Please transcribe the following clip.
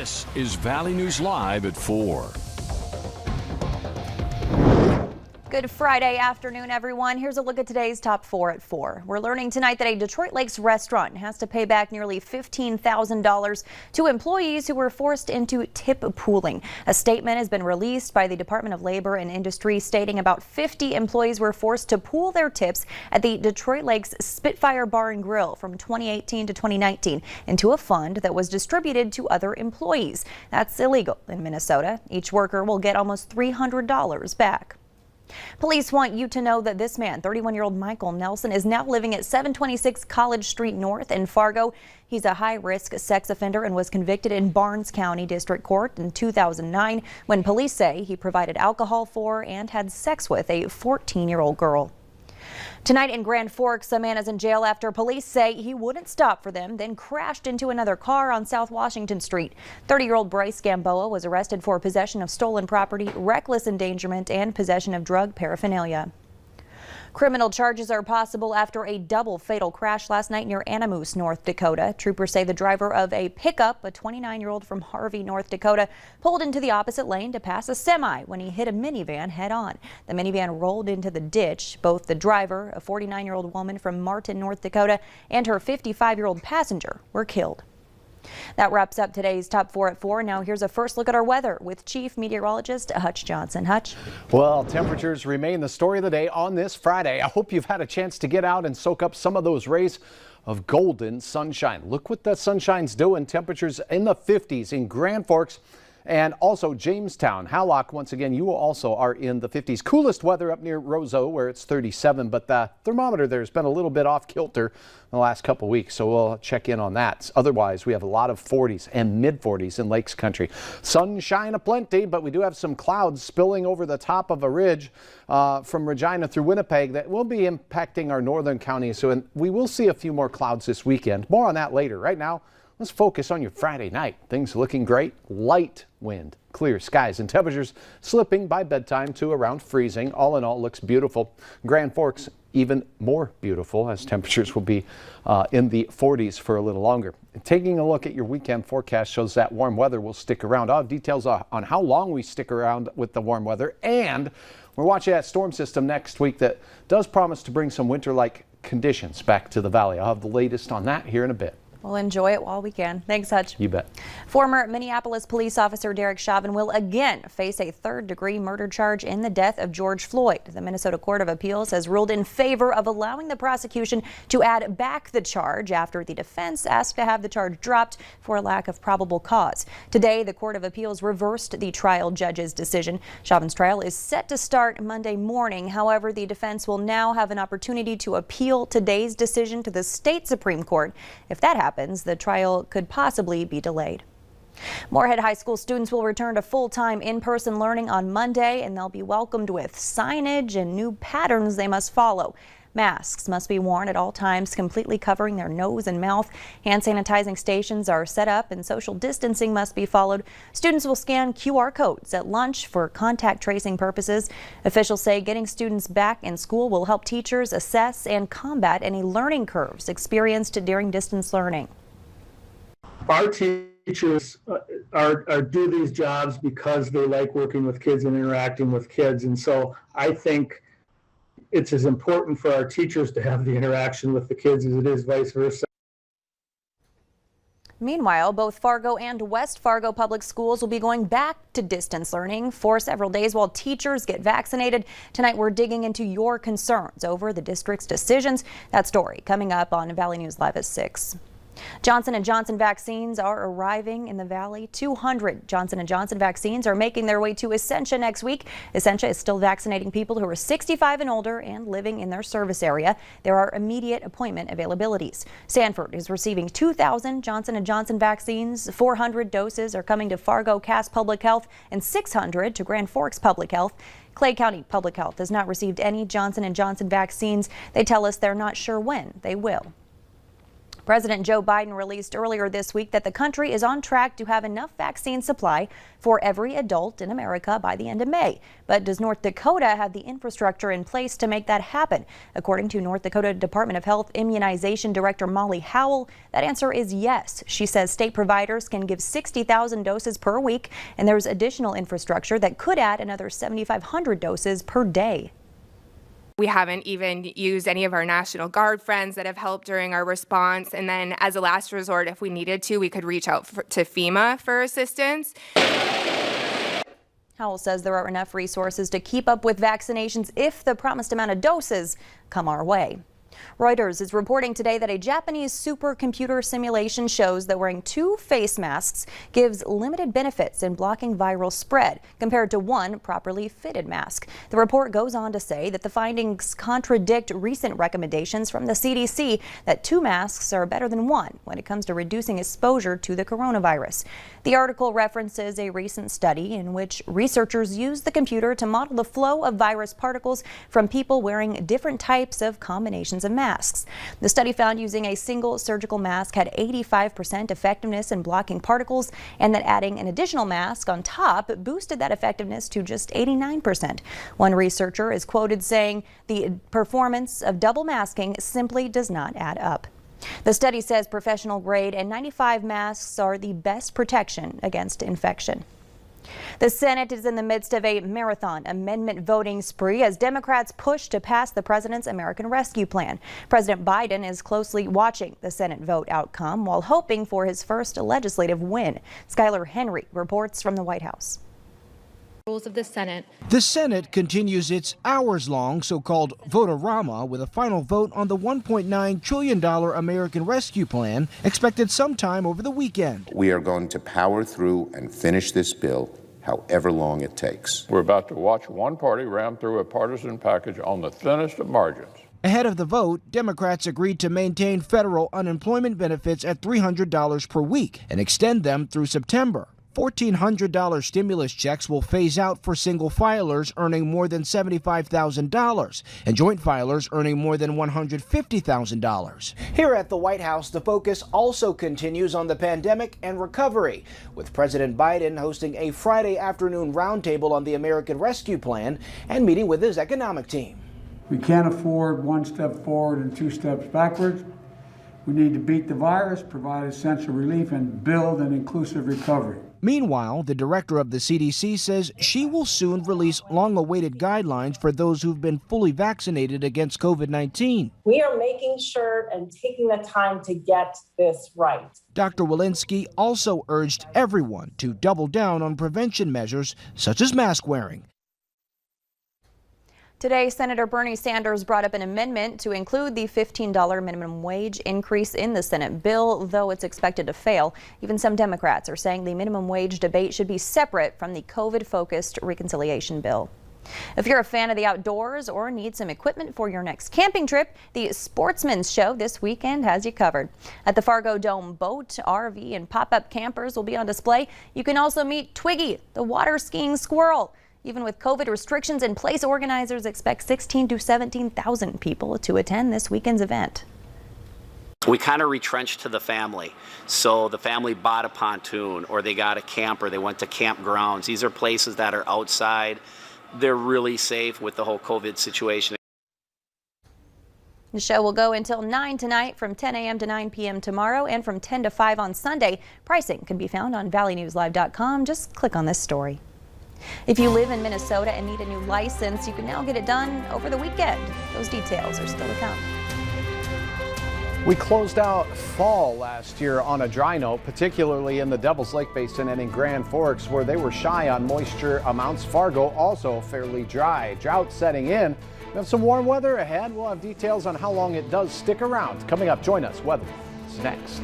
This is Valley News Live at 4. Good Friday afternoon, everyone. Here's a look at today's top 4 at 4. We're learning tonight that a Detroit Lakes restaurant has to pay back nearly $15,000 to employees who were forced into tip pooling. A statement has been released by the Department of Labor and Industry stating about 50 employees were forced to pool their tips at the Detroit Lakes Spitfire Bar and Grill from 2018 to 2019 into a fund that was distributed to other employees. That's illegal in Minnesota. Each worker will get almost $300 back. Police want you to know that this man, 31-year-old Michael Nelson, is now living at 726 College Street North in Fargo. He's a high-risk sex offender and was convicted in Barnes County District Court in 2009 when police say he provided alcohol for and had sex with a 14-year-old girl. Tonight in Grand Forks, a man is in jail after police say he wouldn't stop for them, then crashed into another car on South Washington Street. 30-year-old Bryce Gamboa was arrested for possession of stolen property, reckless endangerment, and possession of drug paraphernalia. Criminal charges are possible after a double fatal crash last night near Animus, North Dakota. Troopers say the driver of a pickup, a 29-year-old from Harvey, North Dakota, pulled into the opposite lane to pass a semi when he hit a minivan head-on. The minivan rolled into the ditch. Both the driver, a 49-year-old woman from Martin, North Dakota, and her 55-year-old passenger were killed. That wraps up today's top 4 at 4. Now here's a first look at our weather with Chief Meteorologist Hutch Johnson. Hutch. Well, temperatures remain the story of the day on this Friday. I hope you've had a chance to get out and soak up some of those rays of golden sunshine. Look what the sunshine's doing. Temperatures in the 50s in Grand Forks and also Jamestown. Hallock, once again, you also are in the 50s. Coolest weather up near Roseau where it's 37, but the thermometer there has been a little bit off kilter in the last couple weeks, so we'll check in on that. Otherwise, we have a lot of 40s and mid 40s in Lakes Country. Sunshine aplenty, but we do have some clouds spilling over the top of a ridge from Regina through Winnipeg that will be impacting our northern counties. So we will see a few more clouds this weekend. More on that later. Right now, let's focus on your Friday night. Things looking great. Light wind, clear skies, and temperatures slipping by bedtime to around freezing. All in all, looks beautiful. Grand Forks even more beautiful as temperatures will be in the 40s for a little longer. Taking a look at your weekend forecast shows that warm weather will stick around. I'll have details on how long we stick around with the warm weather, and we're watching that storm system next week that does promise to bring some winter-like conditions back to the valley. I'll have the latest on that here in a bit. We'll enjoy it while we can. Thanks, Hutch. You bet. Former Minneapolis police officer Shavan will again face a third-degree murder charge in the death of George Floyd. The Minnesota Court of Appeals has ruled in favor of allowing the prosecution to add back the charge after the defense asked to have the charge dropped for a lack of probable cause. Today, the Court of Appeals reversed the trial judge's decision. Shavan's trial is set to start Monday morning. However, the defense will now have an opportunity to appeal today's decision to the state Supreme Court. If that happens, the trial could possibly be delayed. Moorhead High School students will return to full-time in-person learning on Monday, and they'll be welcomed with signage and new patterns they must follow. Masks must be worn at all times, completely covering their nose and mouth. Hand sanitizing stations are set up and social distancing must be followed. Students will scan QR codes at lunch for contact tracing purposes. Officials say getting students back in school will help teachers assess and combat any learning curves experienced during distance learning. Our teachers do these jobs because they like working with kids and interacting with kids. And so I think it's as important for our teachers to have the interaction with the kids as it is vice versa. Meanwhile, both Fargo and West Fargo public schools will be going back to distance learning for several days while teachers get vaccinated. Tonight, we're digging into your concerns over the district's decisions. That story coming up on Valley News Live at 6. Johnson & Johnson vaccines are arriving in the valley. 200 Johnson & Johnson vaccines are making their way to Essentia next week. Essentia is still vaccinating people who are 65 and older and living in their service area. There are immediate appointment availabilities. Sanford is receiving 2,000 Johnson & Johnson vaccines. 400 doses are coming to Fargo Cass Public Health and 600 to Grand Forks Public Health. Clay County Public Health has not received any Johnson & Johnson vaccines. They tell us they're not sure when they will. President Joe Biden released earlier this week that the country is on track to have enough vaccine supply for every adult in America by the end of May. But does North Dakota have the infrastructure in place to make that happen? According to North Dakota Department of Health Immunization Director Molly Howell, that answer is yes. She says state providers can give 60,000 doses per week, and there's additional infrastructure that could add another 7,500 doses per day. We haven't even used any of our National Guard friends that have helped during our response. And then as a last resort, if we needed to, we could reach out to FEMA for assistance. Howell says there are enough resources to keep up with vaccinations if the promised amount of doses come our way. Reuters is reporting today that a Japanese supercomputer simulation shows that wearing 2 face masks gives limited benefits in blocking viral spread compared to 1 properly fitted mask. The report goes on to say that the findings contradict recent recommendations from the CDC that 2 masks are better than 1 when it comes to reducing exposure to the coronavirus. The article references a recent study in which researchers used the computer to model the flow of virus particles from people wearing different types of combinations of masks. The study found using a single surgical mask had 85% effectiveness in blocking particles, and that adding an additional mask on top boosted that effectiveness to just 89%. One researcher is quoted saying the performance of double masking simply does not add up. The study says professional grade N95 masks are the best protection against infection. The Senate is in the midst of a marathon amendment voting spree as Democrats push to pass the president's American Rescue Plan. President Biden is closely watching the Senate vote outcome while hoping for his first legislative win. Skylar Henry reports from the White House. Rules of the Senate. The Senate continues its hours-long so-called vote-a-rama with a final vote on the $1.9 trillion American Rescue Plan expected sometime over the weekend. We are going to power through and finish this bill however long it takes. We're about to watch one party ram through a partisan package on the thinnest of margins. Ahead of the vote, Democrats agreed to maintain federal unemployment benefits at $300 per week and extend them through September. $1,400 stimulus checks will phase out for single filers earning more than $75,000 and joint filers earning more than $150,000. Here at the White House, the focus also continues on the pandemic and recovery, with President Biden hosting a Friday afternoon roundtable on the American Rescue Plan and meeting with his economic team. We can't afford 1 step forward and 2 steps backwards. We need to beat the virus, provide essential relief, and build an inclusive recovery. Meanwhile, the director of the CDC says she will soon release long-awaited guidelines for those who've been fully vaccinated against COVID-19. We are making sure and taking the time to get this right. Dr. Walensky also urged everyone to double down on prevention measures such as mask wearing. Today, Senator Bernie Sanders brought up an amendment to include the $15 minimum wage increase in the Senate bill, though it's expected to fail. Even some Democrats are saying the minimum wage debate should be separate from the COVID-focused reconciliation bill. If you're a fan of the outdoors or need some equipment for your next camping trip, the Sportsman's Show this weekend has you covered. At the Fargo Dome, boat, RV, and pop-up campers will be on display. You can also meet Twiggy, the water skiing squirrel. Even with COVID restrictions in place, organizers expect 16,000 to 17,000 people to attend this weekend's event. We kind of retrenched to the family. So the family bought a pontoon or they got a camper, they went to campgrounds. These are places that are outside. They're really safe with the whole COVID situation. The show will go until 9 tonight, from 10 a.m. to 9 p.m. tomorrow, and from 10 to 5 on Sunday. Pricing can be found on valleynewslive.com. Just click on this story. If you live in Minnesota and need a new license, you can now get it done over the weekend. Those details are still to come. We closed out fall last year on a dry note, particularly in the Devil's Lake Basin and in Grand Forks, where they were shy on moisture amounts. Fargo also fairly dry. Drought setting in. We have some warm weather ahead. We'll have details on how long it does stick around. Coming up, join us. Weather is next.